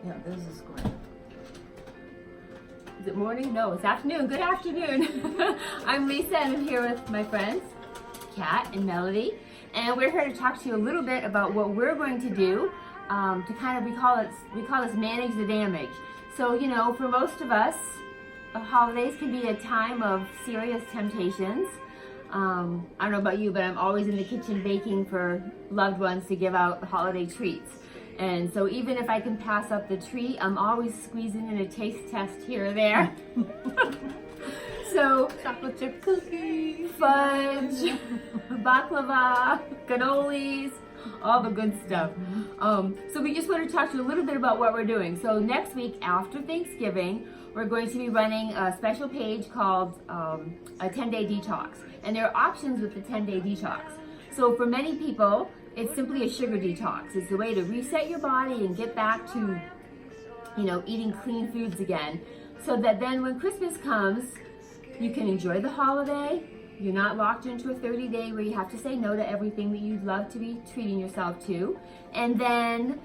Yeah, this is great. Is it morning? No, it's afternoon. Good afternoon. I'm Lisa and I'm here with my friends, Kat and Melody. And we're here to talk to you a little bit about what we're going to do to kind of, we call this manage the damage. So, you know, for most of us, the holidays can be a time of serious temptations. I don't know about you, but I'm always in the kitchen baking for loved ones to give out holiday treats. And so even if I can pass up the treat, I'm always squeezing in a taste test here or there. So Chocolate chip cookies, fudge, baklava, cannolis, all the good stuff. So we just want to talk to you a little bit about what we're doing. So next week after Thanksgiving, we're going to be running a special page called a 10-day detox. And there are options with the 10-day detox. So for many people, it's simply a sugar detox. It's a way to reset your body and get back to, you know, eating clean foods again. So that then when Christmas comes, you can enjoy the holiday. You're not locked into a 30-day where you have to say no to everything that you'd love to be treating yourself to. And then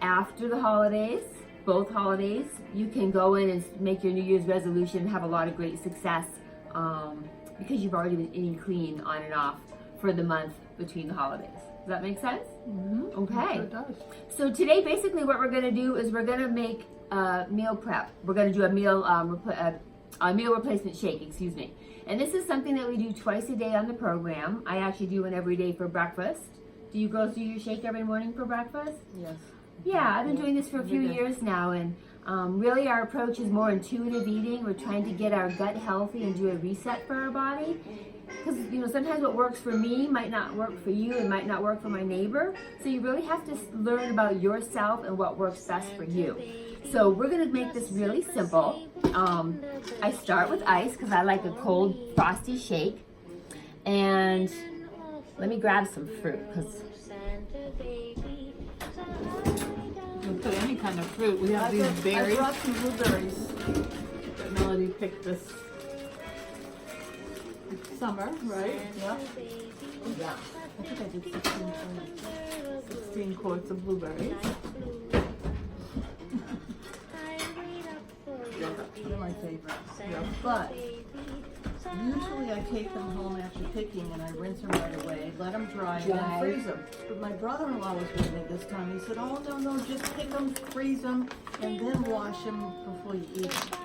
after the holidays, both holidays, you can go in and make your New Year's resolution and have a lot of great success because you've already been eating clean on and off for the month between the holidays. Does that make sense? Mm-hmm. Okay. Sure does. So today, basically, what we're going to do is we're going to make meal prep. We're going to do a meal replacement shake, excuse me. And this is something that we do twice a day on the program. I actually do one every day for breakfast. Do you girls do your shake every morning for breakfast? Yes. Yeah, I've been doing this for a few years now, and really our approach is more intuitive eating. We're trying to get our gut healthy and do a reset for our body. Because, you know, sometimes what works for me might not work for you and might not work for my neighbor. So you really have to learn about yourself and what works best for you. So we're going to make this really simple. I start with ice because I like a cold, frosty shake. And let me grab some fruit because You can put any kind of fruit. We have these berries. I brought some blueberries that Melody picked this summer, right? Yeah. yeah. I think I did 16 quarts of blueberries. They're my favorites. Yeah. But usually I take them home after picking and I rinse them right away, let them dry, and then freeze them. But my brother-in-law was with me this time. He said, "Oh no, just pick them, freeze them, and then wash them before you eat them."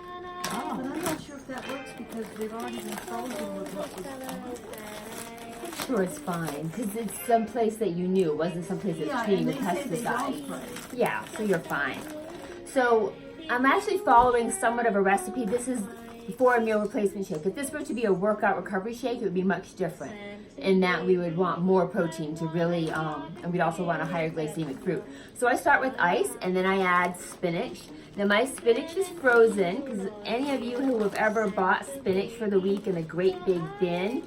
Oh. But I'm not sure if that works because they've already been frozen with what was. I'm sure it's fine because it's someplace that you knew. It wasn't someplace that's treating with pesticides. Yeah, so you're fine. So I'm actually following somewhat of a recipe. This is for a meal replacement shake. If this were to be a workout recovery shake, it would be much different in that we would want more protein to really, and we'd also want a higher glycemic fruit. So I start with ice and then I add spinach. Now my spinach is frozen because any of you who have ever bought spinach for the week in a great big bin,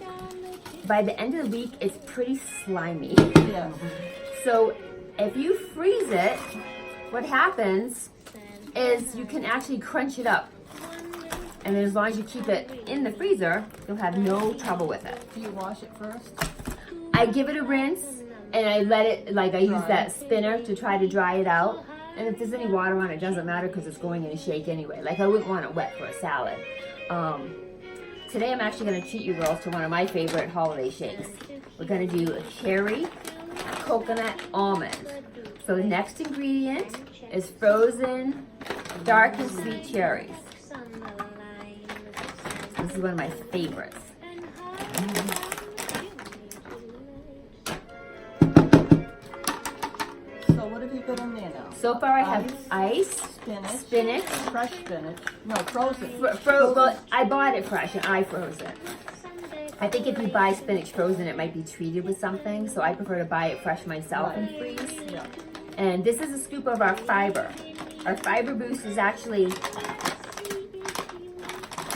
by the end of the week, it's pretty slimy. Yeah. So if you freeze it, what happens is you can actually crunch it up. And as long as you keep it in the freezer, you'll have no trouble with it. Do you wash it first? I give it a rinse and I let it, like I use that spinner to try to dry it out. And if there's any water on it, it doesn't matter because it's going in a shake anyway. Like I wouldn't want it wet for a salad. Today I'm actually going to treat you girls to one of my favorite holiday shakes. We're going to do a cherry coconut almond. So the next ingredient is frozen dark and sweet cherries. This is one of my favorites. So what have you got in there now? So far I have ice, spinach, fresh spinach. No, frozen. Well, I bought it fresh and I froze it. I think if you buy spinach frozen, it might be treated with something, so I prefer to buy it fresh myself and freeze. Yeah. And this is a scoop of our fiber. Our fiber boost is actually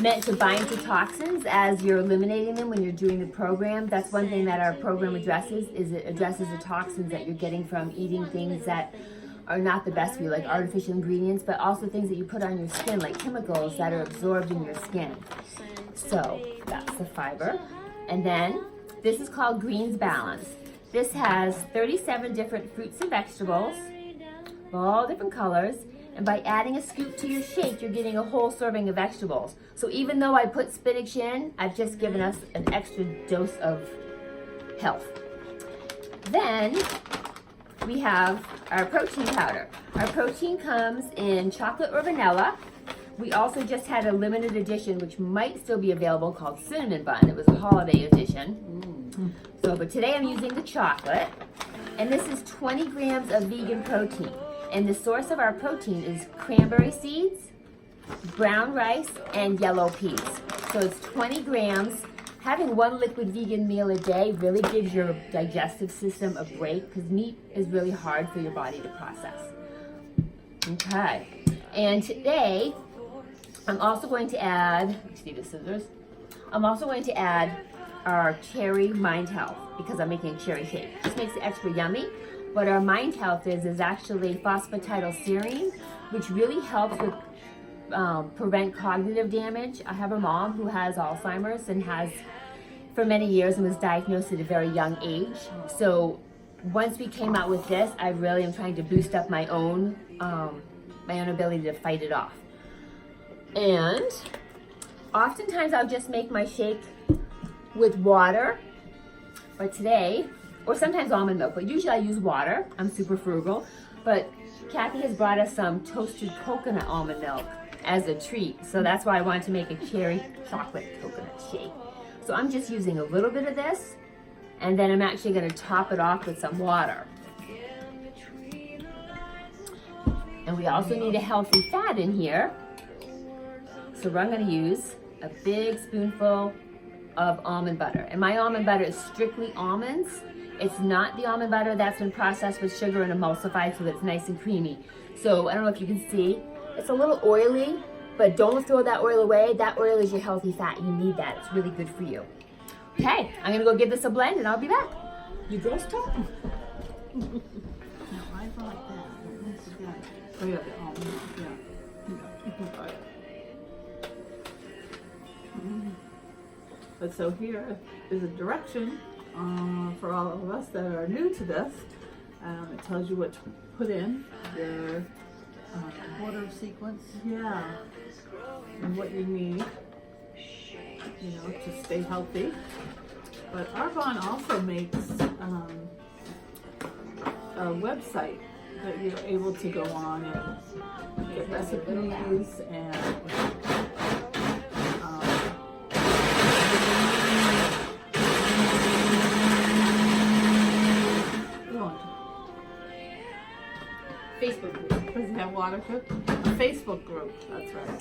meant to bind to toxins as you're eliminating them when you're doing the program. That's one thing that our program addresses, is it addresses the toxins that you're getting from eating things that are not the best for you, like artificial ingredients, but also things that you put on your skin, like chemicals that are absorbed in your skin. So that's the fiber. And then this is called Greens Balance. This has 37 different fruits and vegetables, all different colors, And by adding a scoop to your shake, you're getting a whole serving of vegetables. So even though I put spinach in, I've just given us an extra dose of health. Then we have our protein powder. Our protein comes in chocolate or vanilla. We also just had a limited edition, which might still be available, called cinnamon bun. It was a holiday edition. So, but today I'm using the chocolate. And this is 20 grams of vegan protein. And the source of our protein is cranberry seeds, brown rice, and yellow peas. So it's 20 grams. Having one liquid vegan meal a day really gives your digestive system a break, because meat is really hard for your body to process. Okay. And today, I'm also going to add, let's see the scissors. I'm also going to add our cherry Mind Health, because I'm making a cherry shake. Just makes it extra yummy. What our Mind Health is actually phosphatidylserine, which really helps with prevent cognitive damage. I have a mom who has Alzheimer's and has for many years and was diagnosed at a very young age. So once we came out with this, I really am trying to boost up my own ability to fight it off. And oftentimes I'll just make my shake with water, but today, or sometimes almond milk, but usually I use water. I'm super frugal. But Kathy has brought us some toasted coconut almond milk as a treat. So that's why I wanted to make a cherry chocolate coconut shake. So I'm just using a little bit of this, and then I'm actually going to top it off with some water. And we also need a healthy fat in here. So I'm going to use a big spoonful of almond butter. And my almond butter is strictly almonds. It's not the almond butter that's been processed with sugar and emulsified so that it's nice and creamy. So I don't know if you can see, it's a little oily, but don't throw that oil away. That oil is your healthy fat. You need that. It's really good for you. Okay, I'm gonna go give this a blend and I'll be back. You girls talk? No, I like that. Oh yeah, the almond. Yeah. But so here is a direction for all of us that are new to this. It tells you what to put in your Water sequence. yeah, and what you need, you know, to stay healthy. But Arbonne also makes a website that you're able to go on and get recipes and Facebook group. does it have water too? A Facebook group, that's right.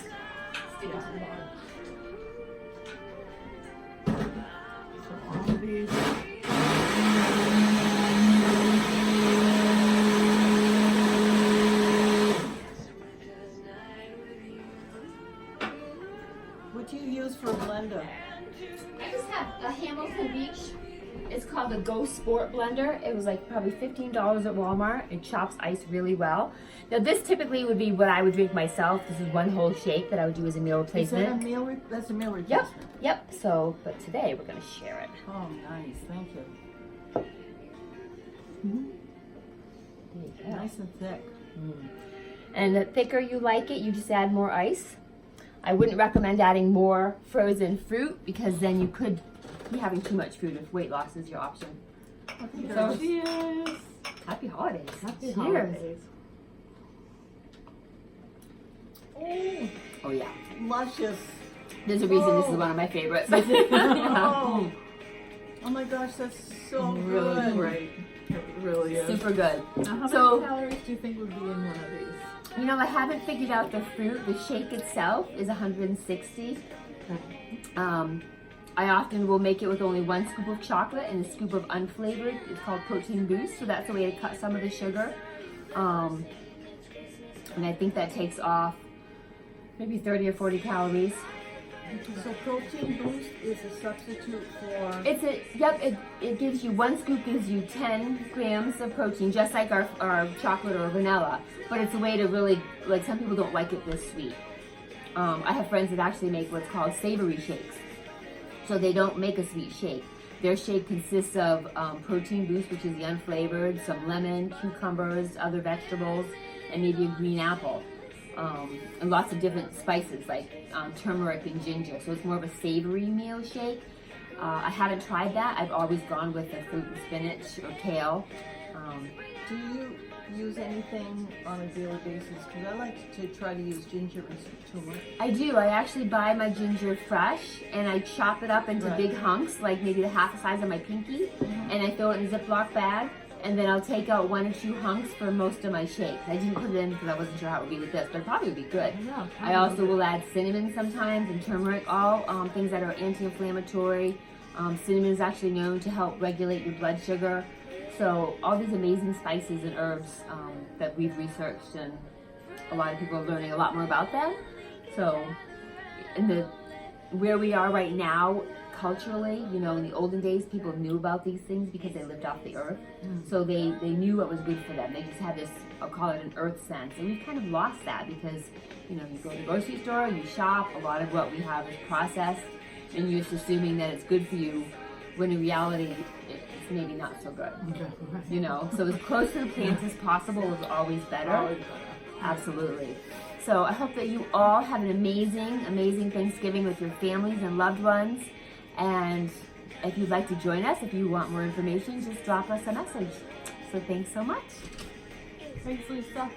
Stick it to the bottom. So all of these. What do you use for a blender? I just have a Hamilton Beach. It's called the Go Sport blender. It was like probably $15 at Walmart. It chops ice really well. Now this typically would be what I would drink myself. This is one whole shake that I would do as a meal Is that replacement. a meal? That's a meal Yep, replacement. yep. So, but today we're gonna share it. Oh, nice. Thank you. There you go. Nice and thick. And the thicker you like it, you just add more ice. I wouldn't recommend adding more frozen fruit because then you could be having too much food if weight loss is your option. So, Cheers! happy holidays. Happy Cheers. holidays. Oh yeah. Luscious. There's a reason this is one of my favorites. Oh. Oh my gosh, that's so Really good. great. It really is. Super good. Now, how So- many calories do you think would be in one of these? You know, I haven't figured out the fruit. The shake itself is 160. I often will make it with only 1 scoop of chocolate and a scoop of unflavored. It's called Protein Boost, so that's a way to cut some of the sugar. And I think that takes off maybe 30 or 40 calories. So Protein Boost is a substitute for... It's it gives you 1 scoop gives you 10 grams of protein, just like our chocolate or vanilla. But it's a way to really, like, some people don't like it this sweet. I have friends that actually make what's called savory shakes. So they don't make a sweet shake. Their shake consists of Protein Boost, which is the unflavored, some lemon, cucumbers, other vegetables, and maybe a green apple. and lots of different spices like turmeric and ginger. So it's more of a savory meal shake. I haven't tried that. I've always gone with the fruit and spinach or kale. Do you use anything on a daily basis? Because I like to try to use ginger and turmeric. I do. I actually buy my ginger fresh and I chop it up into big hunks, like maybe the half the size of my pinky, and I throw it in a Ziploc bag, and then I'll take out 1 or 2 hunks for most of my shakes. I didn't put it in because I wasn't sure how it would be with this, but it probably would be good. Yeah, I also will add cinnamon sometimes and turmeric, all things that are anti-inflammatory. Cinnamon is actually known to help regulate your blood sugar. So all these amazing spices and herbs that we've researched, and a lot of people are learning a lot more about them. So where we are right now culturally, you know, in the olden days, people knew about these things because they lived off the earth. So they knew what was good for them. They just had this, I'll call it an earth sense. And we've kind of lost that because, you know, you go to the grocery store, you shop, a lot of what we have is processed, and you're just assuming that it's good for you, when in reality, it's maybe not so good. You know, so as close to the plants as possible is always better. Absolutely. So I hope that you all have an amazing, amazing Thanksgiving with your families and loved ones. And if you'd like to join us, if you want more information, just drop us a message. So thanks so much. Thanks, Lisa.